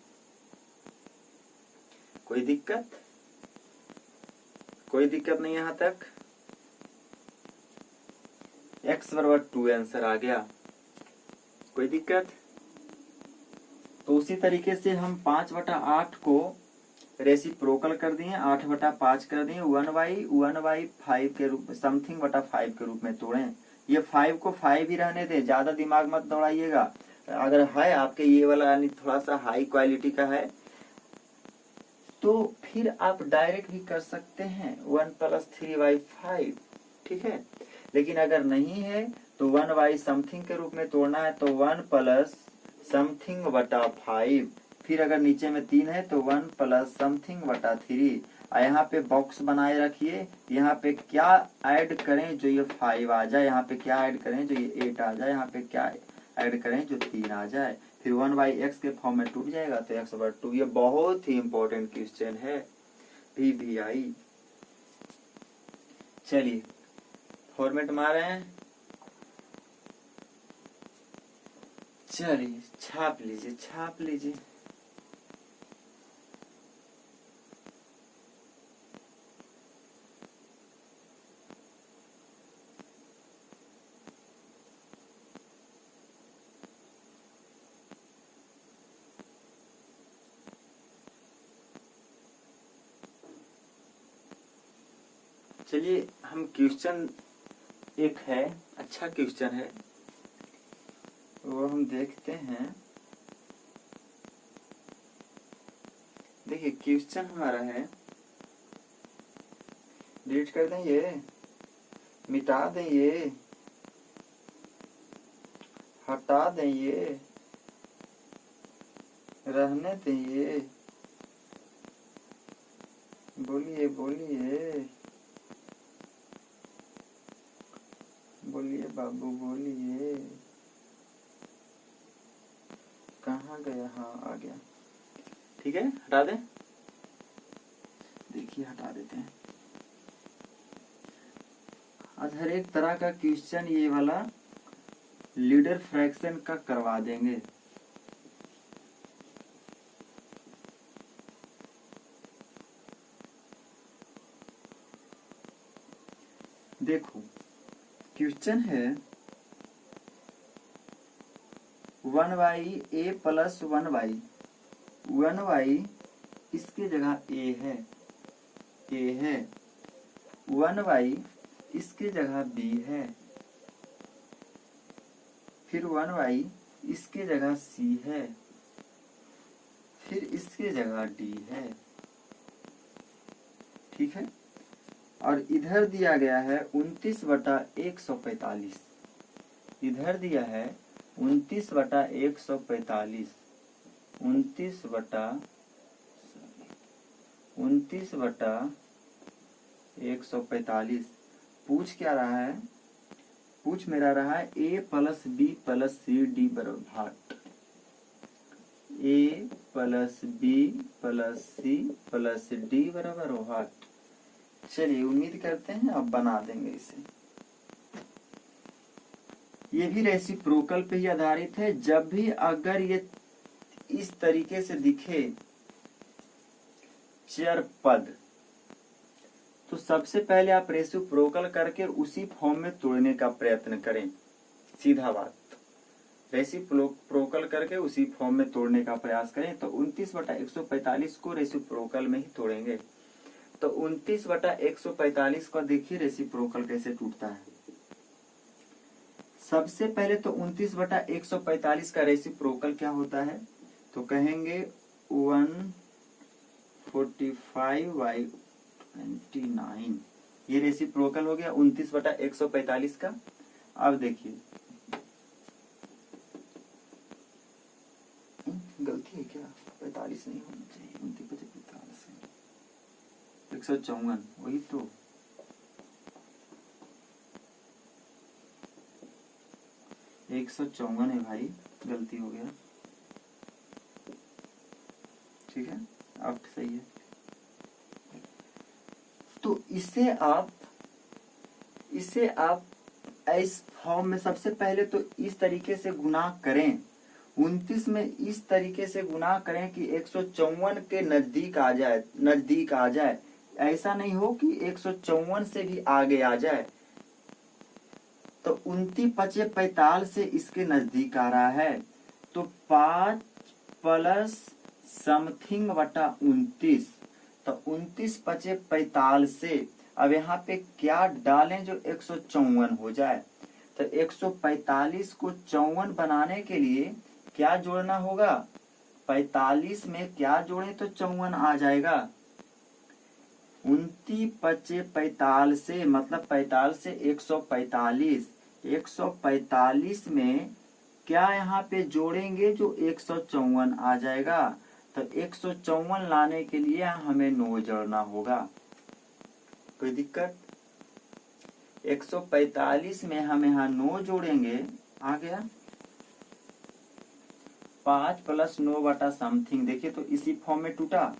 कोई दिक्कत? कोई दिक्कत नहीं यहाँ तक? x बराबर 2 आंसर आ गया। कोई दिक्कत? तो उसी तरीके से हम 5/8 को रेसिप्रोकल कर दिए, 8/5 कर दिए, 1/5 के रूप में समथिंग बटा 5 के रूप में तोड़े। ये 5 को 5 ही रहने दें, ज्यादा दिमाग मत दौड़ाइएगा। अगर है आपके ये वाला यानी थोड़ा सा हाई क्वालिटी का है तो फिर आप डायरेक्ट भी कर सकते हैं 1 + 3/5, ठीक है। लेकिन अगर नहीं है तो 1 समथिंग के रूप में तोड़ना है, तो 1 + समथिंग बटा 5। फिर अगर नीचे में 3 है तो 1 + समथिंग बटा 3। यहाँ पे बॉक्स बनाए रखिए, यहाँ पे क्या ऐड करें जो ये 5 आ जाए, यहाँ पे क्या ऐड करें जो ये 8 आ जाए, यहाँ पे क्या ऐड करें जो 3 आ जाए, फिर 1/x के फॉर्म में टूट जाएगा तो x/2। ये बहुत ही इंपॉर्टेंट क्वेश्चन है PBI। चलिए फॉर्मेट मारे हैं, चलिए छाप लीजिए छाप लीजिए। चलिए हम क्वेश्चन एक है, अच्छा क्वेश्चन है, वो हम देखते हैं। देखिए क्वेश्चन हमारा है, डिलीट कर दें ये, मिटा दें ये, हटा दें ये, रहने दें ये, बोलिए बोलिए बोलिए बाबू बोलिए, कहाँ गया? हाँ आ गया, ठीक है हटा दें। देखिए हटा देते हैं। आज हर एक तरह का क्वेश्चन ये वाला लीडर फ्रैक्शन का करवा देंगे। देखो क्वेश्चन है 1/a + 1/1 इसकी जगह a है, 1 इसकी जगह b है, फिर 1 इसकी जगह c है, फिर इसकी जगह d है, ठीक है। और इधर दिया गया है 29/145, इधर दिया है 29/145, 29/145। पूछ क्या रहा है? पूछ मेरा रहा है a + b + c d बराबर भाट, a + b + c + d बराबर भाट। चलिए उम्मीद करते हैं अब बना देंगे इसे। ये भी रेसिप्रोकल पे ही आधारित है। जब भी अगर ये इस तरीके से दिखे चर पद, तो सबसे पहले आप रेसिप्रोकल करके उसी फॉर्म में तोड़ने का प्रयत्न करें। सीधा बात, रेसिप्रोकल करके उसी फॉर्म में तोड़ने का प्रयास करें। तो 29/145 को रेसिप्रोकल में ही तोड़ेंगे। तो 29/145 का देखिए रेसिप्रोकल कैसे टूटता है। सबसे पहले तो 29/145 का रेसिप्रोकल क्या होता है, तो कहेंगे 145/29। ये रेसिप्रोकल हो गया 29/145 का। अब देखिए गलती है क्या, 45 नहीं होना चाहिए, 29/45 154, वही तो। एक 154 है भाई, गलती हो गया। ठीक है, अब सही है। तो इसे आप इस फॉर्म में सबसे पहले तो इस तरीके से गुना करें, 29 में इस तरीके से गुना करें कि 154 के नजदीक आ जाए। ऐसा नहीं हो कि 154 से भी आगे आ जाए। तो 29/45 से इसके नजदीक आ रहा है, तो 5 प्लस समथिंग बटा 29। तो 29/45 से अब यहाँ पे क्या डालें जो 154 हो जाए। तो 145 को 54 बनाने के लिए क्या जोड़ना होगा, 45 में क्या जोड़े तो 54 आ जाएगा। 29/45 से मतलब 45 से 145, 145 में क्या यहाँ पे जोड़ेंगे जो 154 आ जाएगा। तो 154 लाने के लिए हमें 9 जोड़ना होगा। कोई दिक्कत, 145 में हम यहाँ 9 जोड़ेंगे, आ गया 5 प्लस 9 बटा समथिंग। देखिए तो इसी फॉर्म में टूटा।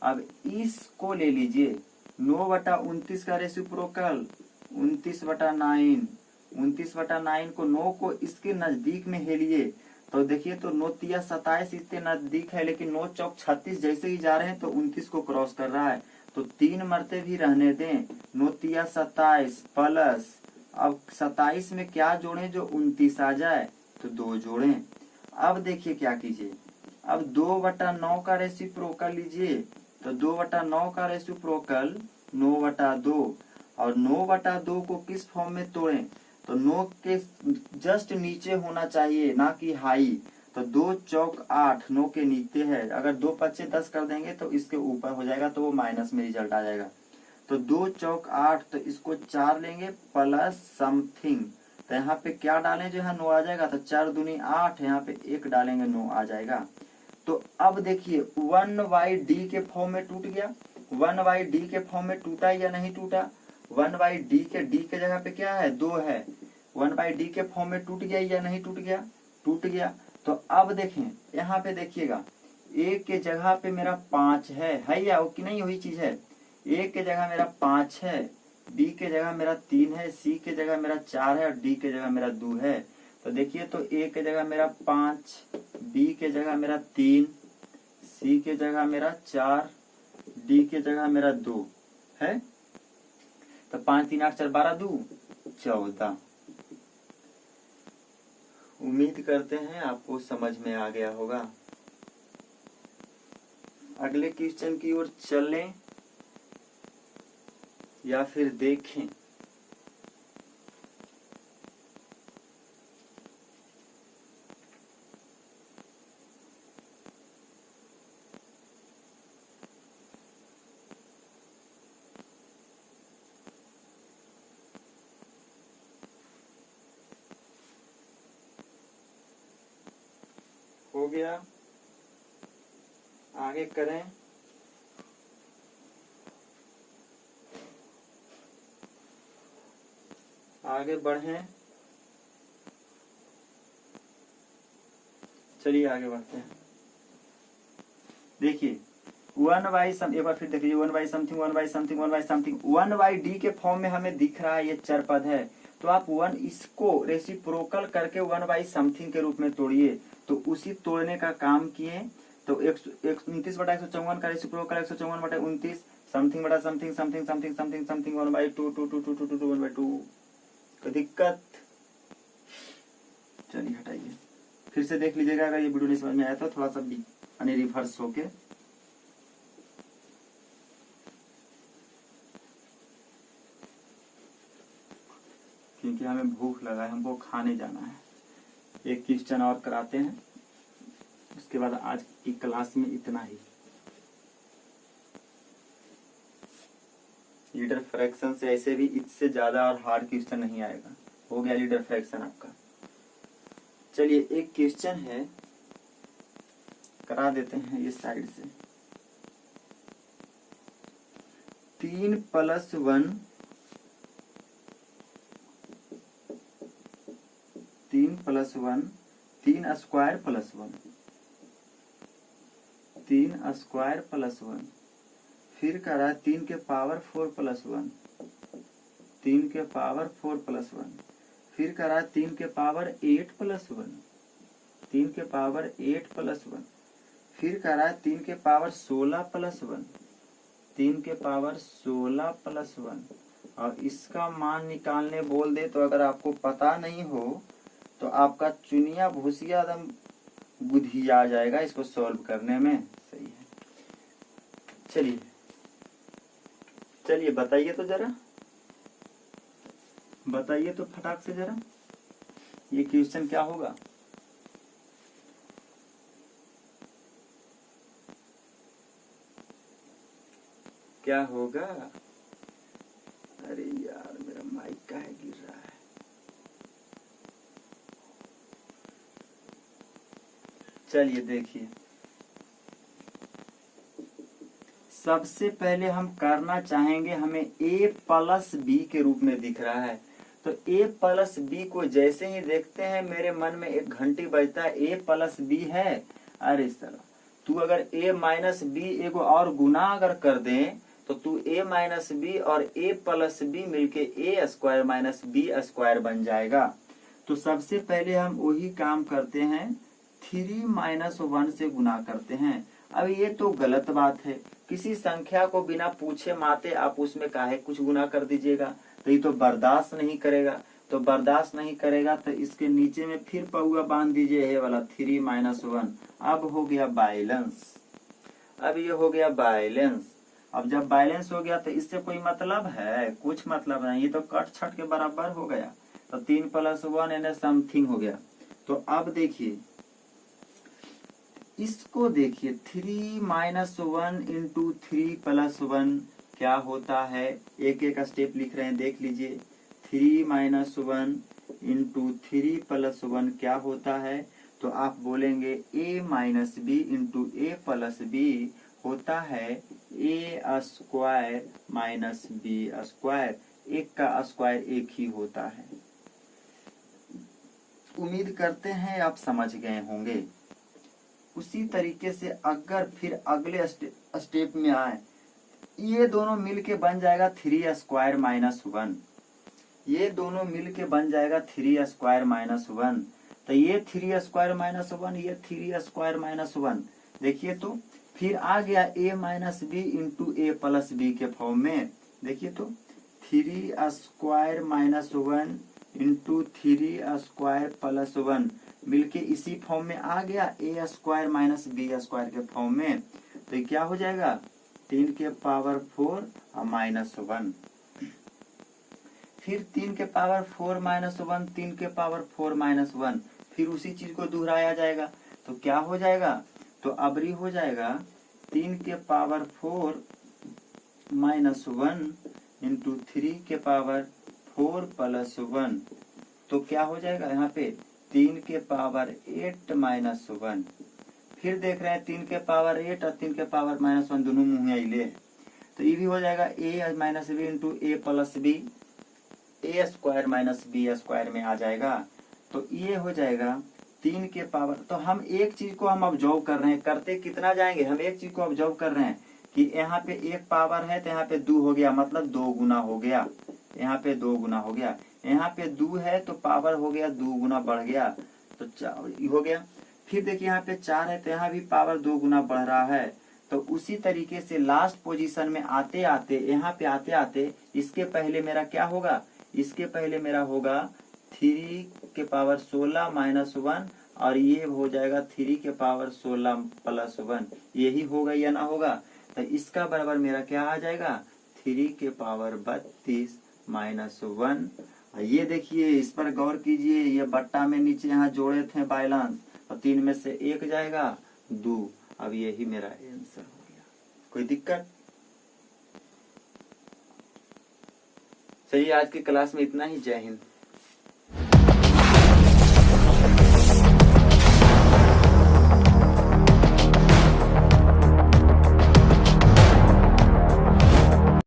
अब इसको ले लीजिए 9/29 का रेसिप्रोकल 29/9, 29/9 को 9 को इसके नजदीक में हेलिए। तो देखिए तो 9 तिया 27 इसके नजदीक है, लेकिन 9 चौक 36 जैसे ही जा रहे हैं तो 29 को क्रॉस कर रहा है। तो 3 मरते भी रहने दें, 9 तिया 27 प्लस अब 27 में क्या जोड़ें जो 29 आ जाए, तो 2 जोड़ें। अब देखिए क्या कीजिए, अब 2/9 का रेसिप्रोकल लीजिए। तो 2/9 का रेसिप्रोकल 9/2, और 9/2 को किस फॉर्म में तोड़ें, तो 9 के जस्ट नीचे होना चाहिए, ना कि हाई। तो 2 चौक 8 9 के नीचे है, अगर 2 पच्चे 10 कर देंगे तो इसके ऊपर हो जाएगा, तो वो माइनस में रिजल्ट आ जाएगा। तो 2 चौक 8, तो इसको 4 लेंगे प्लस समथिंग। तो यहाँ पे क्या डालें जो यहाँ 9 आ जाएगा, तो 4 दूनी 8, यहाँ पे 1 डालेंगे 9 आ जाएगा। तो अब देखिए 1/d के फॉर्म में टूट गया। 1/d के फॉर्म में टूटा या नहीं टूटा, 1/d के d के जगह पे क्या है 2 है, 1/d के फॉर्म में टूट गया या नहीं टूट गया, टूट गया। तो अब देखें यहाँ पे देखिएगा, a के जगह पे मेरा 5 है या वो कि नहीं, वही चीज है। a के जगह मेरा 5 है, b के जगह मेरा 3 है, c के जगह मेरा 4 है, और d के जगह मेरा 2 है। तो देखिए तो a के जगह मेरा 5, b के जगह मेरा 3, c के जगह मेरा 4, d के जगह मेरा 2 है। तो 5 3 8 4 12 2 14। उम्मीद करते हैं आपको समझ में आ गया होगा। अगले क्वेश्चन की ओर चलें या फिर देखें। हो गया, आगे करें। आगे बढ़ें, चलिए आगे बढ़ते हैं। देखिए 1/, एक बार फिर देखिए 1/समथिंग 1/समथिंग 1/समथिंग 1/d के फॉर्म में हमें दिख रहा है ये चर पद है। तो आप 1 इसको रेसिप्रोकल करके 1/समथिंग के रूप में तोड़िए, तो उसी तोड़ने का काम किए। तो 29/154 का रेसिप्रोकल 154/29 समथिंग बटा something something something something something 1/2 2 2 2 2 2 1/2। कोई दिक्कत? चलिए हटाइए, फिर से देख लीजिएगा। अगर ये वीडियो नहीं समझ में आया तो थोड़ा सा रिवर्स होके। क्योंकि हमें भूख लगा है, हमको खाने जाना है। एक क्वेश्चन और कराते हैं, उसके बाद आज की क्लास में इतना ही। लीडर फ्रैक्शन से ऐसे भी इससे ज्यादा और हार्ड क्वेश्चन नहीं आएगा। हो गया लीडर फ्रैक्शन आपका। चलिए एक क्वेश्चन है, करा देते हैं इस साइड से। 3 + 1 3 + 1 3 स्क्वायर प्लस 1 3 स्क्वायर प्लस 1, फिर करा 3 के पावर 4 + 1 3 के पावर 4 + 1, फिर करा 3 के पावर 8 + 1 3 के पावर 8 + 1, फिर करा 3 के पावर 16 + 1 3 के पावर 16 + 1। और इसका मान निकालने बोल दे तो अगर आपको पता नहीं हो तो आपका चुनिया भूसिया एकदम बुद्धि आ जाएगा इसको सॉल्व करने में। सही है। चलिए चलिए बताइए तो जरा, बताइए तो फटाक से जरा, ये क्वेश्चन क्या होगा? क्या होगा? अरे यार मेरा माइक काहे गिर रहा है? चलिए देखिए, सबसे पहले हम करना चाहेंगे, हमें a + b के रूप में दिख रहा है। तो a + b को जैसे ही देखते हैं मेरे मन में एक घंटी बजता है, a + b है। अरे सर तू अगर a - b एगो और गुना अगर कर दें तो तू a - b और a + b मिलके a² - b² बन जाएगा। तो सबसे पहले हम वही काम करते हैं, 3 - 1 से गुना करते हैं। अब ये तो गलत बात है, किसी संख्या को बिना पूछे माते आप उसमें काहे कुछ गुना कर दीजिएगा, तो ये तो बर्दाश्त नहीं करेगा। तो बर्दाश्त नहीं करेगा तो इसके नीचे में फिर पौआ बांध दीजिए, ये वाला 3 - 1। अब हो गया बैलेंस, अब ये हो गया बैलेंस। अब जब बैलेंस हो गया तो इससे कोई मतलब है? कुछ मतलब नहीं, ये तो कट छट के बराबर हो गया। तो 3 + 1 यानी समथिंग हो गया। तो अब देखिए इसको, देखिए 3 - 1 × 3 + 1 क्या होता है? एक एक स्टेप लिख रहे हैं, देख लीजिए। 3 - 1 × 3 + 1 क्या होता है? तो आप बोलेंगे a - b × a + b होता है a² - b²। एक का स्क्वायर एक ही होता है। उम्मीद करते हैं आप समझ गए होंगे। उसी तरीके से अगर फिर अगले स्टेप में आए, ये दोनों मिलके बन जाएगा 3² - 1। ये दोनों मिलके बन जाएगा 3² - 1। तो ये 3² - 1, ये 3² - 1। देखिए तो फिर आ गया a - b × a + b के फॉर्म में। देखिए तो 3² - 1 × 3² + 1 मिलके इसी फॉर्म में आ गया, a² - b² के फॉर्म में। तो क्या हो जाएगा? 3 के पावर 4 और -1। फिर 3 के पावर 4 - 1, 3 के पावर 4 - 1, फिर उसी चीज को दोहराया जाएगा। तो क्या हो जाएगा? तो अबरी हो जाएगा 3 के पावर 4 - 1 × 3 के पावर 4 + 1। तो क्या हो जाएगा यहाँ पे? 3 के पावर 8 - 1। फिर देख रहे हैं 3 के पावर 8 और 3 के पावर -1 दोनों मुँह अइले। तो ये भी हो जाएगा a - b × a + b, a² - b² में आ जाएगा। तो ये हो जाएगा 3 के पावर। तो हम एक चीज को हम ऑब्जर्व कर रहे हैं, करते कितना जाएंगे? हम एक चीज को ऑब्जर्व कर रहे हैं कि यहाँ पे एक पावर है तो यहाँ पे 2 हो गया, मतलब 2 गुना हो गया। यहाँ पे 2 गुना हो गया। यहाँ पे 2 है तो पावर हो गया 2 गुना बढ़ गया, तो 4 हो गया। फिर देखिए यहाँ पे 4 है तो यहाँ भी पावर 2 गुना बढ़ रहा है। तो उसी तरीके से लास्ट पोजीशन में आते आते, यहाँ पे आते आते इसके पहले मेरा क्या होगा, इसके पहले मेरा होगा 3 के पावर 16 माइनस 1, और ये हो जाएगा 3 के पावर 16 प्लस 1, यही होगा या ना होगा। तो इसका बराबर मेरा क्या आ जाएगा, 3 के पावर 32 माइनस 1। ये देखिए इस पर गौर कीजिए, ये बट्टा में नीचे यहाँ जोड़े थे बैलेंस, और 3 में से 1 जाएगा 2। अब यही मेरा आंसर हो गया। कोई दिक्कत? चलिए आज की क्लास में इतना ही। जय हिंद।